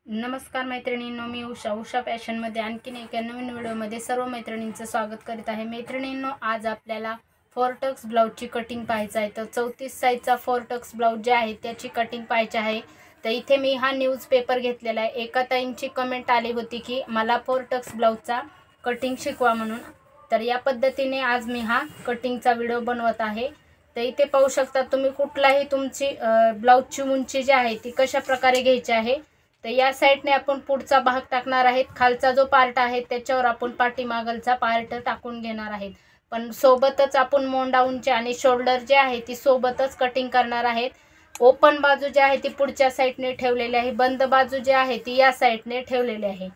नमस्कार मैत्रिणींनो, मी उषा फॅशनमध्ये आणखीन एका नवीन व्हिडिओमध्ये सर्व मैत्रिणींचं स्वागत करीत आहे। मैत्रिणींनो, आज आपल्याला 4 टक्स ब्लाउजची कटिंग पाहायचं आहे। तर 34 साईजचा 4 टक्स ब्लाउज जे आहे त्याची कटिंग पाहायची आहे। तर इथे मी हा न्यूजपेपर घेतलेला आहे। एका ताईंची कमेंट आली होती की मला 4 टक्स ब्लाउजचा कटिंग शिकवा म्हणून। तर या पद्धतीने आज मी हा कटिंगचा व्हिडिओ बनवत आहे। तर इथे पाहू शकता तुम्ही कुठलाही तुमची ब्लाउजची उंची जी आहे ती कशा प्रकारे घ्यायची आहे। तर या साइडने आपण पुढचा भाग टाकणार आहेत। खालचा जो पार्ट आहे त्याच्यावर आपण पाठीमागलचा पार्ट टाकून घेणार आहेत। पण सोबतच आपण मोंडा उंची आणि शोल्डर जे आहे ती सोबतच कटिंग करणार आहेत। ओपन बाजू जी आहे ती पुढच्या साइडने ठेवलेली आहे, बंद बाजू जी आहे ती या साइडने ठेवलेली आहे।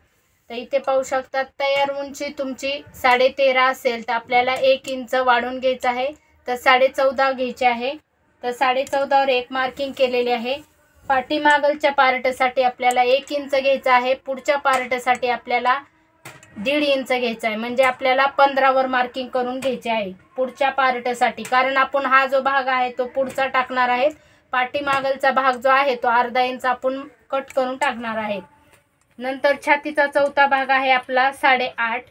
तर इथे पाहू शकता तयार उंची तुमची 13.5 असेल तर आपल्याला 1 इंच वाढवून घ्यायचं आहे। तर 14.5 घ्यायचे आहे। तर 14.5 वर एक मार्किंग केलेली आहे। पाठीमागलच्या पार्टसाठी आपल्याला 1 इंच घ्यायचा आहे। पुढच्या पार्टसाठी आपल्याला 1.5 इंच घ्यायचा आहे। म्हणजे आपल्याला 15 वर मार्किंग करून घ्यायचे आहे पुढच्या पार्टसाठी, कारण आपण हा जो भाग आहे तो पुढचा टाकणार आहे। पाठीमागलचा भाग जो आहे तो अर्धा इंच आपण कट करून टाकणार आहे। नंतर छातीचा चौथा भाग आहे आपला 8.5।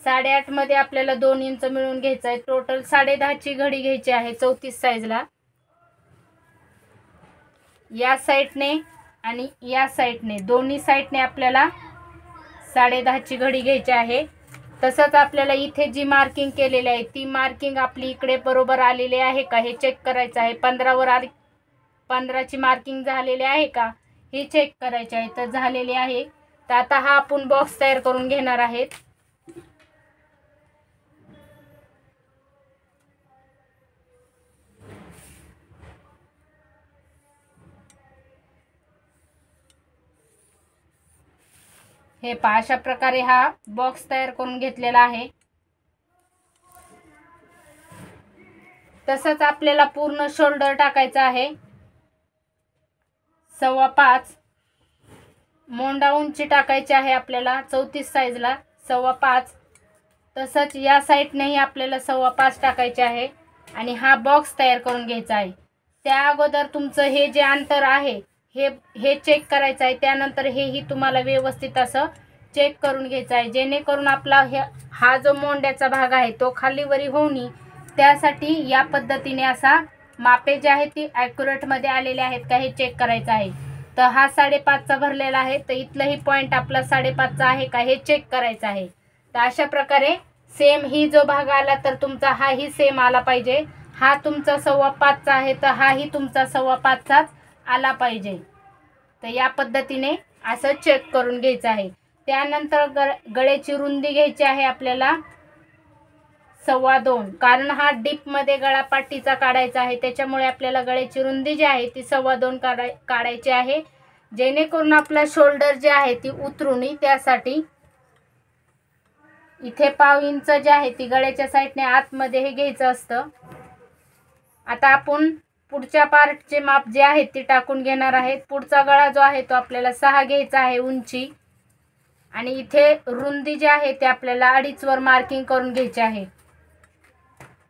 8.5 मध्ये आपल्याला 2 इंच मिळून घ्यायचा आहे। टोटल 10.5 ची घडी घ्यायची आहे 34 साईजला। या साइडने आणि या साइडने दोन्ही साइडने आपल्याला 10.5 ची घडी घ्यायची आहे। तसंच आपल्याला इथे जी मार्किंग केलेली आहे ती मार्किंग आपली इकडे बरोबर आलेली आहे का हे चेक करायचं आहे। 15 वर 15 ची मार्किंग झालेली आहे का हे चेक करायचे आहे। तर झालेली आहे। तर आता हा आपण बॉक्स तयार करून घेणार आहेत। हे पहा, अशा प्रकारे हा बॉक्स तयार करून घेतलेला आहे। तसंच आपल्याला पूर्ण शोल्डर टाकायचा आहे 5.25। मोंडा उंची टाकायची आहे आपल्याला 34 साईजला 5.25। तसंच या साइडनेही आपल्याला 5.25 टाकायचे आहे आणि हा बॉक्स तयार करून घ्यायचा आहे। त्या अगोदर तुमचं हे जे अंतर आहे हे चेक करायचं आहे। त्यानंतर हेही तुम्हाला व्यवस्थित असं चेक करून घ्यायचं आहे, जेणेकरून आपला हा जो मोंड्याचा भाग आहे तो खालीवरी होऊ नये त्यासाठी या पद्धतीने असा मापे जे आहे ती ॲक्युरेट मध्ये आलेले आहेत का हे चेक करायचं आहे। तर हा 5.5 चा भरलेला आहे, तर इथलंही पॉइंट आपला 5.5 चा आहे का हे चेक करायचं आहे। तर अशा प्रकारे सेम ही जो भाग आला तर तुमचा हाही सेम आला पाहिजे। हा तुमचा 5.25 चा आहे तर हाही तुमचा 5.25 चाच आला पाहिजे। तर या पद्धतीने असं चेक करून घ्यायचं आहे। त्यानंतर गळ्याची रुंदी घ्यायची आहे आपल्याला 2.25, कारण हा डीप मध्ये गळा पाठीचा काढायचा आहे। त्याच्यामुळे आपल्याला गळ्याची रुंदी जी आहे ती 2.25 काढायची आहे, जेणेकरून आपला शोल्डर जे आहे ती उतरू नये त्यासाठी। इथे 1/2 इंच जे आहे ती गळ्याच्या साइडने आतमध्ये हे घ्यायचं असतं। आता आपण पुढच्या पार्टचे माप जे आहे ते टाकून घेणार आहेत। पुढचा गळा जो आहे तो आपल्याला 6 घ्यायचा आहे उंची, आणि इथे रुंदी जी आहे ते आपल्याला 2.5 वर मार्किंग करून घ्यायची आहे।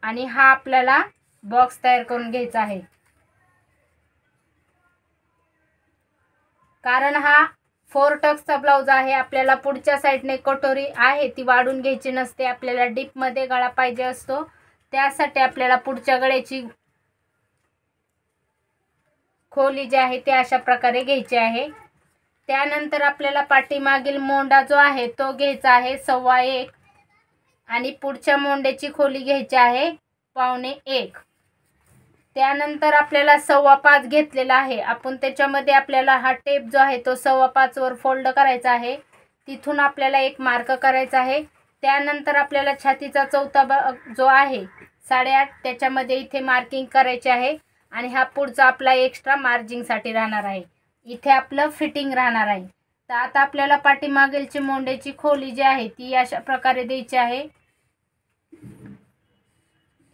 आणि हा आपल्याला बॉक्स तयार करून घ्यायचा आहे, कारण हा 4 टक्सचा ब्लाउज आहे। आपल्याला पुढच्या साइडने कटोरी आहे ती वाढून घ्यायची नसते, आपल्याला डीप मध्ये गळा पाहिजे असतो। त्यासाठी आपल्याला पुढच्या गळ्याची खोली जी आहे ती अशा प्रकारे घ्यायची आहे। त्यानंतर आपल्याला पाठीमागील मोंडा जो आहे तो घ्यायचा आहे 1.25, आणि पुढच्या मोंड्याची खोली घ्यायची आहे 1.25। त्यानंतर आपल्याला 5.25 घेतलेला आहे आपण, त्याच्यामध्ये आपल्याला हा टेप जो आहे तो 5.25 वर फोल्ड करायचा आहे। तिथून आपल्याला एक मार्क करायचा आहे। त्यानंतर आपल्याला छातीचा चौथा भाग जो आहे 8.5 त्याच्यामध्ये इथे मार्किंग करायचे आहे, आणि हा पुढचा आपला एक्स्ट्रा मार्जिंग साठी राहणार आहे। इथे आपलं फिटिंग राहणार आहे। तर आता आपल्याला पाठीमागीलची मोंड्याची खोली जी आहे ती अशा प्रकारे द्यायची आहे।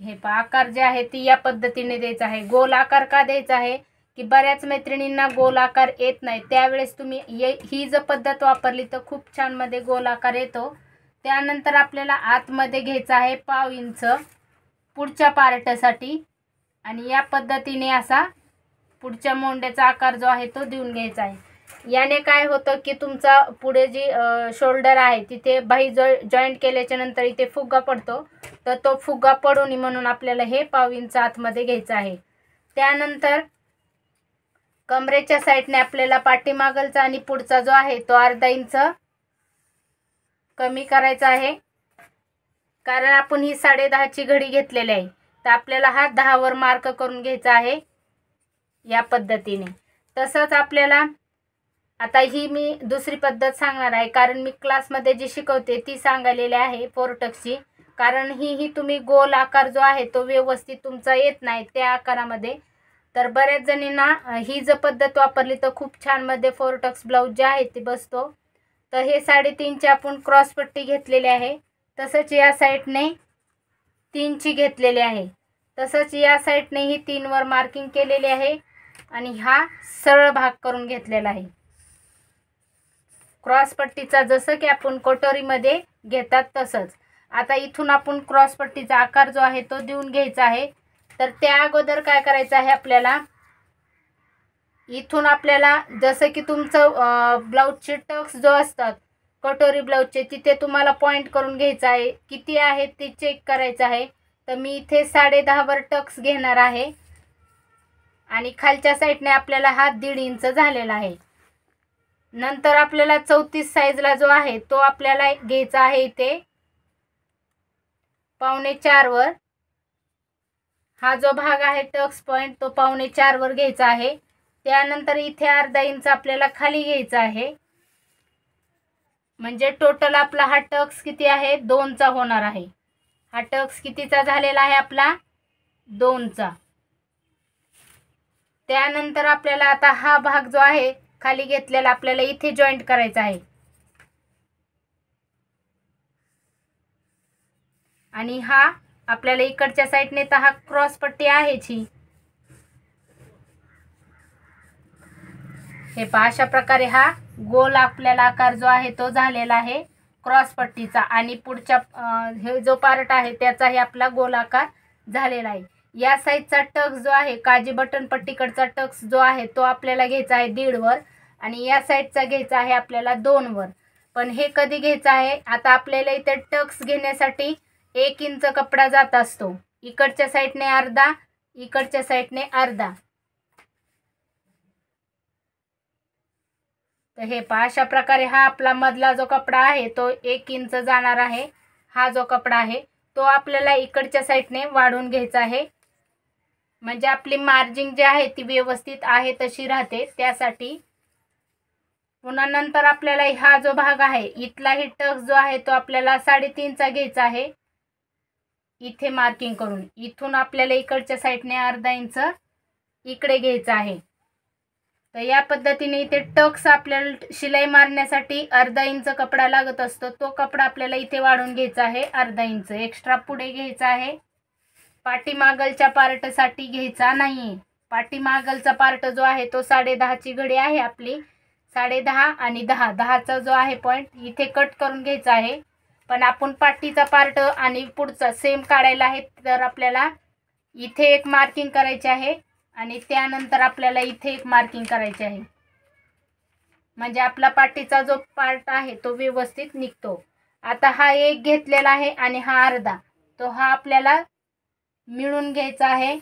हे पहा, आकार जे आहे ती या पद्धतीने द्यायचा आहे। गोल आकार का द्यायचा आहे की बऱ्याच मैत्रिणींना गोल आकार येत नाही, त्यावेळेस तुम्ही ही जर पद्धत वापरली तर खूप छान मध्ये गोल आकार येतो। त्यानंतर आपल्याला आतमध्ये घ्यायचा आहे 1/2 इंच पुढच्या पार्टसाठी, आणि या पद्धतीने असा पुढच्या मोंड्याचा आकार जो आहे तो देऊन घ्यायचा आहे। याने काय होतं की तुमचा पुढे जी शोल्डर आहे तिथे बाही जॉईंट केल्याच्या नंतर इथे फुगा पडतो, तर तो फुगा पडू नये म्हणून आपल्याला हे पाव इंच आतमध्ये घ्यायचं आहे. त्यानंतर कमरेच्या साईडने आपल्याला पाठीमागलचा आणि पुढचा जो आहे तो अर्धा इंच कमी करायचा आहे, कारण आपण ही 10.5ची घडी घेतलेली आहे. तर आपल्याला हा 10 वर मार्क करून घ्यायचा आहे या पद्धतीने. तसंच आपल्याला आता ही मी दुसरी पद्धत सांगणार आहे, कारण मी क्लासमध्ये जी शिकवते ती सांगालेली आहे फोरटक्सची. कारण ही तुम्ही गोल आकार जो आहे तो व्यवस्थित तुमचा येत नाही त्या आकारामध्ये. तर बऱ्याच जणींना ही जर पद्धत वापरली तर खूप छान मध्ये फोरटक्स ब्लाऊज जे आहे ते बसतो. तर हे 3.5ची आपण क्रॉस पट्टी घेतलेली आहे. तसंच या साईडने 3ची घेतलेली आहे. तसंच या साईडने ही 3 वर मार्किंग केलेली आहे आणि हा सरळ भाग करून घेतलेला आहे क्रॉस पट्टीचा, जसं की आपण कटोरीमध्ये घेतात तसंच. आता इथून आपण क्रॉस पट्टीचा आकार जो आहे तो देऊन घ्यायचा आहे. तर त्या अगोदर काय करायचं आहे आपल्याला, इथून आपल्याला जसं की तुमचं ब्लाऊजचे टक्स जो असतात कटोरी ब्लाऊजचे तिथे तुम्हाला पॉईंट करून घ्यायचा आहे. किती आहे ते चेक करायचं आहे. तर मी इथे 10.5 वर टक्स घेणार आहे आणि खालच्या साईडने आपल्याला हा 1.5 इंच झालेला आहे. नंतर आपल्याला 34 साईजला जो आहे तो आपल्याला घ्यायचा आहे इथे 4.25 वर. हा जो भाग आहे टक्स पॉईंट तो 4.25 वर घ्यायचा आहे. त्यानंतर इथे अर्धा इंच आपल्याला खाली घ्यायचा आहे. म्हणजे टोटल आपला हा टक्स किती आहे 2चा होणार आहे. हा टक्स कितीचा झालेला आहे आपला 2चा. त्यानंतर आपल्याला आता हा भाग जो आहे खाली घेतलेला आपल्याला इथे जॉईंट करायचा आहे आणि हा आपल्याला इकडच्या साईडने तर हा क्रॉस पट्टी आहेच ही. हे पहा अशा प्रकारे हा गोल आपल्याला आकार जो आहे तो झालेला आहे क्रॉस पट्टीचा आणि पुढच्या हे जो पार्ट आहे त्याचाही आपला गोल आकार झालेला आहे. या साईडचा टक्स जो आहे काजी बटन पट्टीकडचा टक्स जो आहे तो आपल्याला घ्यायचा आहे 1.5 वर आणि या साईडचा घ्यायचा आहे आपल्याला 2 वर. पण हे कधी घ्यायचं आहे, आता आपल्याला इथे टक्स घेण्यासाठी 1 इंच कपडा जात असतो. इकडच्या साईडने अर्धा, इकडच्या साईडने अर्धा. तर हे पहा अशा प्रकारे हा आपला मधला जो कपडा आहे तो 1 इंच जाणार आहे. हा जो कपडा आहे तो आपल्याला इकडच्या साईडने वाढवून घ्यायचा आहे, म्हणजे आपली मार्जिंग जी आहे ती व्यवस्थित आहे तशी राहते त्यासाठी. पुन्हा नंतर आपल्याला हा जो भाग आहे इथलाही टक्स जो आहे तो आपल्याला 3.5चा घ्यायचा आहे इथे मार्किंग करून. इथून आपल्याला इकडच्या साईडने अर्धा इंच इकडे घ्यायचा आहे. तर या पद्धतीने इथे टक्स आपल्याला शिलाई मारण्यासाठी अर्धा इंच कपडा लागत असतो. तो कपडा आपल्याला इथे वाढवून घ्यायचा आहे अर्धा इंच एक्स्ट्रा पुढे घ्यायचा आहे. पाठीमागलच्या पार्टसाठी घ्यायचा नाही. पाठीमागलचा पार्ट जो आहे तो 10.5ची घडी आहे आपली. 10.5 आणि 10चा जो आहे पॉईंट इथे कट करून घ्यायचा आहे. पण आपण पाठीचा पार्ट आणि पुढचा सेम काढायला आहे, तर आपल्याला इथे एक मार्किंग करायचे आहे आणि त्यानंतर आपल्याला इथे एक मार्किंग करायचे आहे, म्हणजे आपला पाठीचा जो पार्ट आहे तो व्यवस्थित निघतो. आता हा एक घेतलेला आहे आणि हा अर्धा, तो हा आपल्याला मिळून घ्यायचा आहे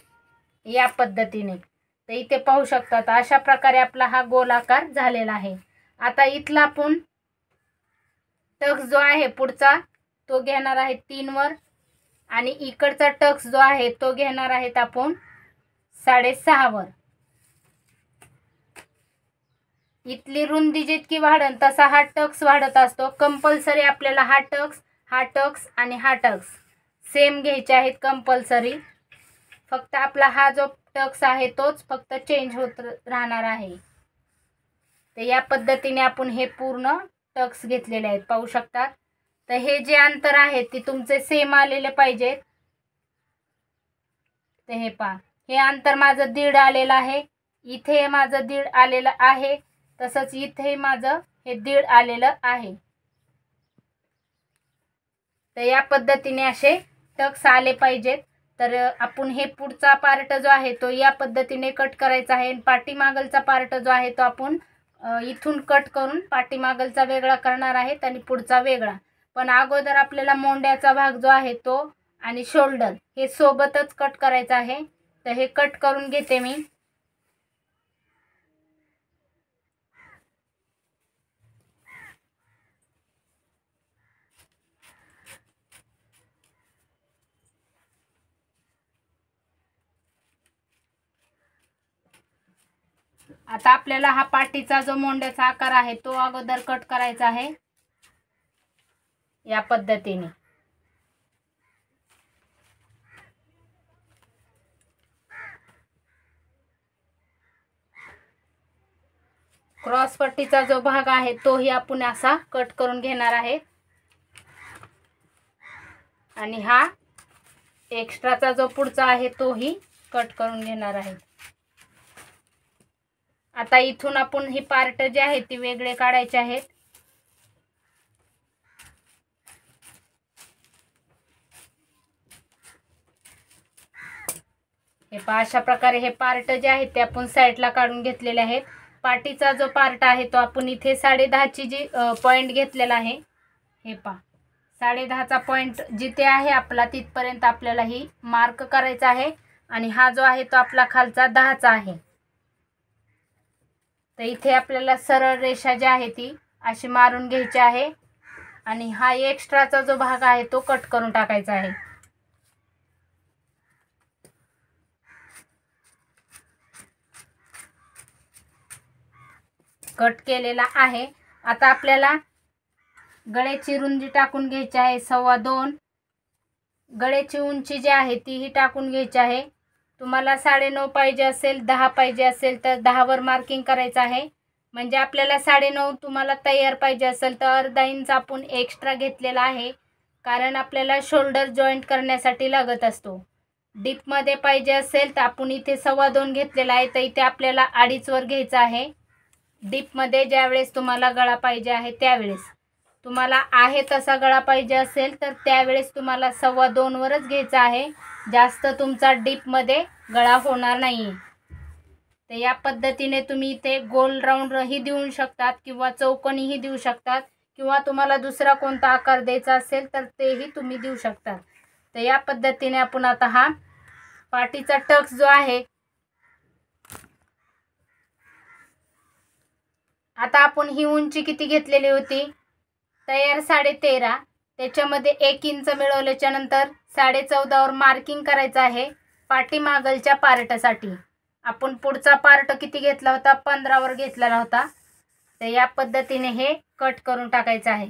या पद्धतीने. तर इथे पाहू शकतात अशा प्रकारे आपला हा गोल आकार झालेला आहे. आता इथला आपण टक्स जो आहे पुढचा तो घेणार आहे 3 वर आणि इकडचा टक्स जो आहे तो घेणार आहेत आपण 6.5 वर. इथली रुंदी जितकी वाढन तसा हा टक्स वाढत असतो. कंपल्सरी आपल्याला हा टक्स आणि हा टक्स सेम घ्यायचे आहेत कंपल्सरी. फक्त आपला हा जो टक्स आहे तोच फक्त चेंज होत राहणार आहे. तर या पद्धतीने आपण हे पूर्ण टक्स घेतलेले आहेत पाहू शकतात. तर हे जे अंतर आहे ते तुमचे सेम आलेले पाहिजेत. तर हे पहा हे अंतर माझं 1.5 आलेलं आहे, इथे माझं 1.5 आलेलं आहे, तसंच इथे माझं हे 1.5 आलेलं आहे. तर या पद्धतीने असे टक्स आले पाहिजेत. तर आपण हे पुढचा पार्ट जो आहे तो या पद्धतीने कट करायचा आहे. पाठीमागलचा पार्ट जो आहे तो आपण इथून कट करून पाठीमागलचा वेगळा करणार आहेत आणि पुढचा वेगळा. पण अगोदर आपल्याला मोंड्याचा भाग जो आहे तो आणि शोल्डर हे सोबतच कट करायचं आहे. तर हे कट करून घेते मी. आता आपल्याला हा पाठीचा जो मोंड्याचा आकार आहे तो अगोदर कट करायचा आहे या पद्धतीने. क्रॉस पट्टीचा जो भाग आहे तोही आपण असा कट करून घेणार आहे आणि हा एक्स्ट्राचा जो पुढचा आहे तोही कट करून घेणार आहे. आता इथून आपण ही पार्ट जे आहे ती वेगळे काढायचे आहेत. हे पहा, अशा प्रकारे हे पार्ट जे आहेत ते आपण साईडला काढून घेतलेले आहेत. पाठीचा जो पार्ट आहे तो आपण इथे 10.5ची जी पॉइंट घेतलेला आहे. हे पहा, 10.5चा पॉइंट जिथे आहे आपला तिथपर्यंत आपल्याला ही मार्क करायचा आहे आणि हा जो आहे तो आपला खालचा 10चा आहे. तर इथे आपल्याला सरळ रेषा जी आहे ती अशी मारून घ्यायची आहे आणि हा एक्स्ट्राचा जो भाग आहे तो कट करून टाकायचा आहे. कट केलेला आहे. आता आपल्याला गळ्याची रुंदी टाकून घ्यायची आहे 2.25. गळ्याची उंची जी आहे तीही टाकून घ्यायची आहे. तुम्हाला 9.5 पाहिजे असेल, 10 पाहिजे असेल तर 10 वर मार्किंग करायचं आहे. म्हणजे आपल्याला 9.5 तुम्हाला तयार पाहिजे असेल तर अर्धा इंच आपण एक्स्ट्रा घेतलेला आहे, कारण आपल्याला शोल्डर जॉईंट करण्यासाठी लागत असतो. डीपमध्ये पाहिजे असेल तर आपण इथे 2.25 घेतलेला आहे, तर इथे आपल्याला 2.5 वर घ्यायचं आहे. डीपमध्ये ज्यावेळेस तुम्हाला गळा पाहिजे आहे त्यावेळेस, तुम्हाला आहे तसा गळा पाहिजे असेल तर त्यावेळेस तुम्हाला 2.25 वरच घ्यायचा आहे. जास्त तुमचा डीपमध्ये गळा होणार नाही. तर या पद्धतीने तुम्ही इथे गोल राऊंडही देऊ शकतात किंवा चौकोनीही देऊ शकतात किंवा तुम्हाला दुसरा कोणता आकार द्यायचा असेल तर तेही तुम्ही देऊ शकतात. तर या पद्धतीने आपण आता हा पाठीचा टक्स जो आहे, आता आपण ही उंची किती घेतलेली होती, तयार 13.5, त्याच्यामध्ये 1 इंच मिळवल्याच्या नंतर 14.5 वर मार्किंग करायचं आहे पाठीमागलच्या पार्टसाठी. आपण पुढचा पार्ट किती घेतला होता, 15 वर घेतलेला होता. तर या पद्धतीने हे कट करून टाकायचं आहे.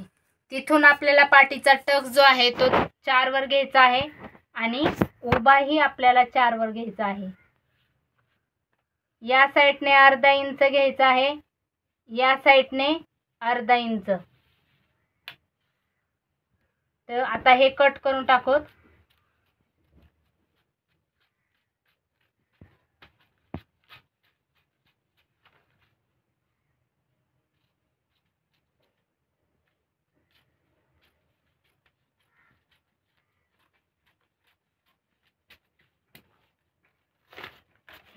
तिथून आपल्याला पाठीचा टक्स जो आहे तो 4 वर घ्यायचा आहे आणि उभाही आपल्याला 4 वर घ्यायचा आहे. या साईडने अर्धा इंच घ्यायचा आहे, या साईडने अर्धा इंच. तर आता हे कट करून टाकू.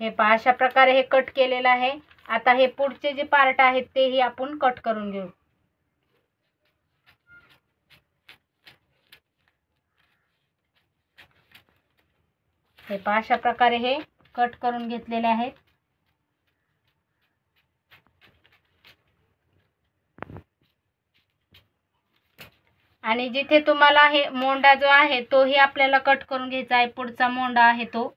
हे पहा, अशा प्रकारे हे कट केलेलं आहे. आता हे पुढचे जे पार्ट आहेत तेही आपण कट करून घेऊ. हे पहा, अशा प्रकारे हे कट करून घेतलेले आहेत. आणि जिथे तुम्हाला हे मोंडा जो आहे तोही आपल्याला कट करून घ्यायचा आहे. पुढचा मोंडा आहे तो.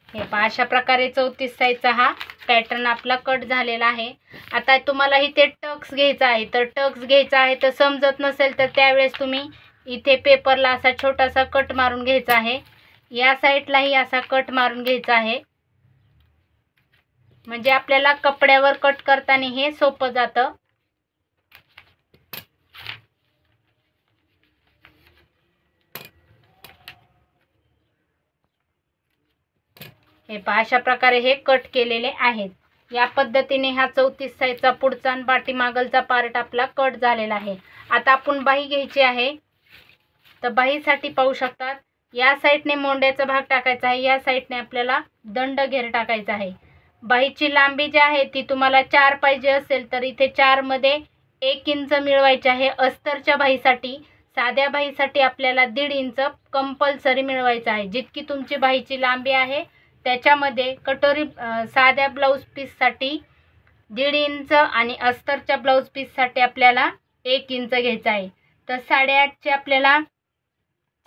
हे पहा, अशा प्रकारे 34 साईजचा हा पॅटर्न आपला कट झालेला आहे. आता तुम्हाला इथे टक्स घ्यायचा आहे, तर टक्स घ्यायचा आहे तर समजत नसेल तर त्यावेळेस तुम्ही इथे पेपरला असा छोटासा कट मारून घ्यायचा आहे. या साईडलाही असा कट मारून घ्यायचा आहे, म्हणजे आपल्याला कपड्यावर कट करताना हे सोपं जातं. हे पहा, अशा प्रकारे हे कट केलेले आहेत. या पद्धतीने हा 34 साईजचा पुढचा आणि पाठीमागलचा पार्ट आपला कट झालेला आहे. आता आपण बाही घ्यायची आहे. तर बाहीसाठी पाहू शकतात या साईडने मोंड्याचा भाग टाकायचा आहे, या साईडने आपल्याला दंड घेर टाकायचा आहे। बाहीची लांबी जी आहे ती तुम्हाला 4 पाहिजे असेल तर इथे 4 मध्ये 1 इंच मिळवायचे आहे। अस्तरच्या बाहीसाठी, साध्या बाहीसाठी आपल्याला 1.5 इंच कंपल्सरी मिळवायचं आहे। जितकी तुमची बाहीची लांबी आहे त्याच्यामध्ये कटोरी साध्या ब्लाऊज पीससाठी 1.5 इंच आणि अस्तरच्या ब्लाऊज पीससाठी आपल्याला 1 इंच घ्यायचा आहे। तर 8.5 चे आपल्याला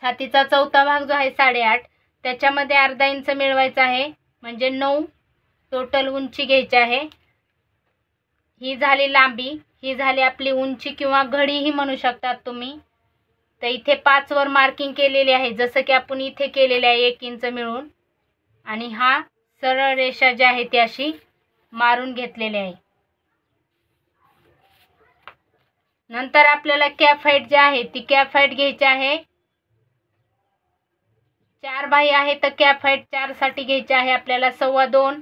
छातीचा चौथा भाग जो आहे 8.5 त्याच्यामध्ये अर्धा इंच मिळवायचा आहे, म्हणजे 9 टोटल उंची घ्यायची आहे। ही झाली लांबी, ही झाली आपली उंची किंवा घडीही म्हणू शकतात तुम्ही। तर इथे 5 वर मार्किंग केलेली आहे, जसं की आपण इथे केलेले आहे 1 इंच मिळून, आणि हा सरळ रेषा जी आहे ती अशी मारून घेतलेली आहे। नंतर आपल्याला कॅप हाईट जी आहे ती कॅप हाईट घ्यायची आहे। 4 बाही आहे तर कॅप हाईट 4 साठी घ्यायची आहे आपल्याला 2.25।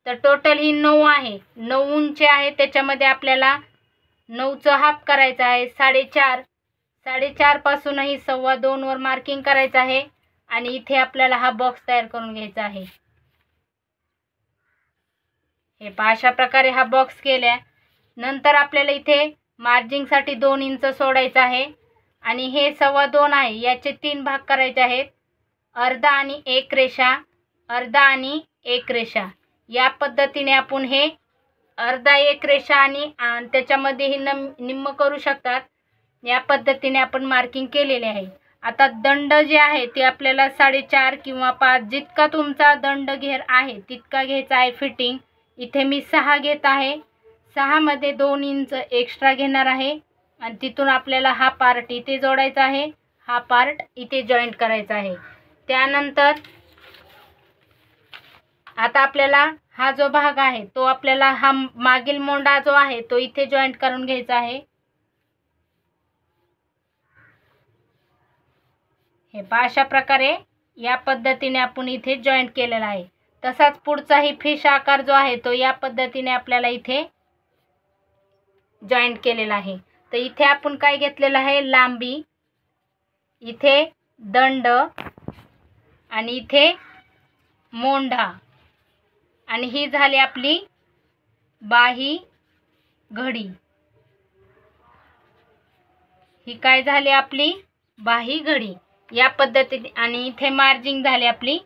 तर टोटल ही 9 आहे, 9 उंची आहे, त्याच्यामध्ये आपल्याला 9चं हाफ करायचं आहे 4.5। 4.5 पासूनही 2.25 वर मार्किंग करायचं आहे आणि इथे आपल्याला हा बॉक्स तयार करून घ्यायचा आहे। हे पहा, अशा प्रकारे हा बॉक्स केल्या नंतर आपल्याला इथे मार्जिंगसाठी 2 इंच सोडायचं आहे आणि हे 2.25 आहे, याचे 3 भाग करायचे आहेत, अर्धा आणि एक रेषा, अर्धा आणि एक रेषा। या पद्धतीने आपण हे अर्धा एक रेषा आणि त्याच्यामध्ये निम्म करू शकतात। या पद्धतीने आपण मार्किंग केलेले आहे। आता दंड जे आहे ते आपल्याला 4.5 किंवा 5 जितका तुमचा दंड घेर आहे तितका घ्यायचा आहे फिटिंग। इथे मी 6 घेत आहे, 6 मध्ये 2 इंच एक्स्ट्रा घेणार आहे आणि तिथून आपल्याला हा पार्ट इथे जोडायचा आहे, हा पार्ट इथे जॉईंट करायचा आहे। त्यानंतर आता आपल्याला हा जो भाग आहे तो आपल्याला हा मागील मोंडा जो आहे तो इथे जॉईंट करून घ्यायचा आहे। हे पहा, अशा प्रकारे या पद्धतीने आपण इथे जॉईंट केलेला आहे। तसाच पुढचाही फिश आकार जो आहे तो या पद्धतीने आपल्याला इथे जॉईंट केलेला आहे। तर इथे आपण काय घेतलेलं आहे, लांबी, इथे दंड आणि इथे मोंढा, आणि ही झाली आपली बाही घडी। ही काय झाली आपली बाही घडी या पद्धतीने, आणि इथे मार्जिंग झाली आपली।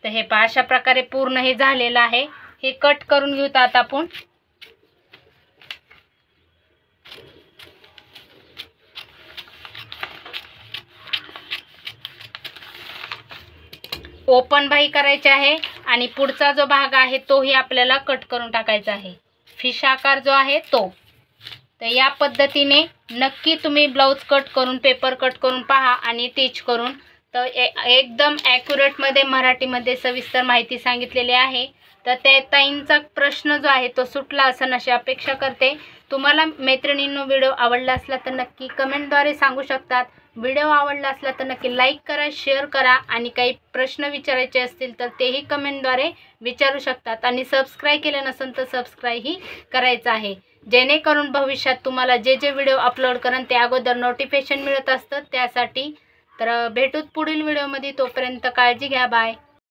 तर हे पहा, अशा प्रकारे पूर्ण हे झालेलं आहे। हे कट करून घेऊत आता आपण। ओपन बाही करायची आहे आणि पुढचा जो भाग आहे तोही आपल्याला कट करून टाकायचा आहे, फिश आकार जो आहे तो। तर या पद्धतीने नक्की तुम्ही ब्लाऊज कट करून, पेपर कट करून पहा आणि टीच करून। तर एकदम ॲक्युरेटमध्ये मराठीमध्ये सविस्तर माहिती सांगितलेली आहे। तर त्या ताईंचा प्रश्न जो आहे तो सुटला असं अशी अपेक्षा करते। तुम्हाला मैत्रिणींनो व्हिडिओ आवडला असला तर नक्की कमेंटद्वारे सांगू शकतात। व्हिडिओ आवडला असला तर नक्की लाईक करा, शेअर करा, आणि काही प्रश्न विचारायचे असतील तर तेही कमेंटद्वारे विचारू शकतात, आणि सबस्क्राईब केलं नसेल तर सबस्क्राईबही करायचं आहे, जेणेकरून भविष्यात तुम्हाला जे जे व्हिडिओ अपलोड करेन ते अगोदर नोटिफिकेशन मिळत असतं त्यासाठी। तर भेटूत पुढील व्हिडिओमध्ये, तोपर्यंत काळजी घ्या, बाय।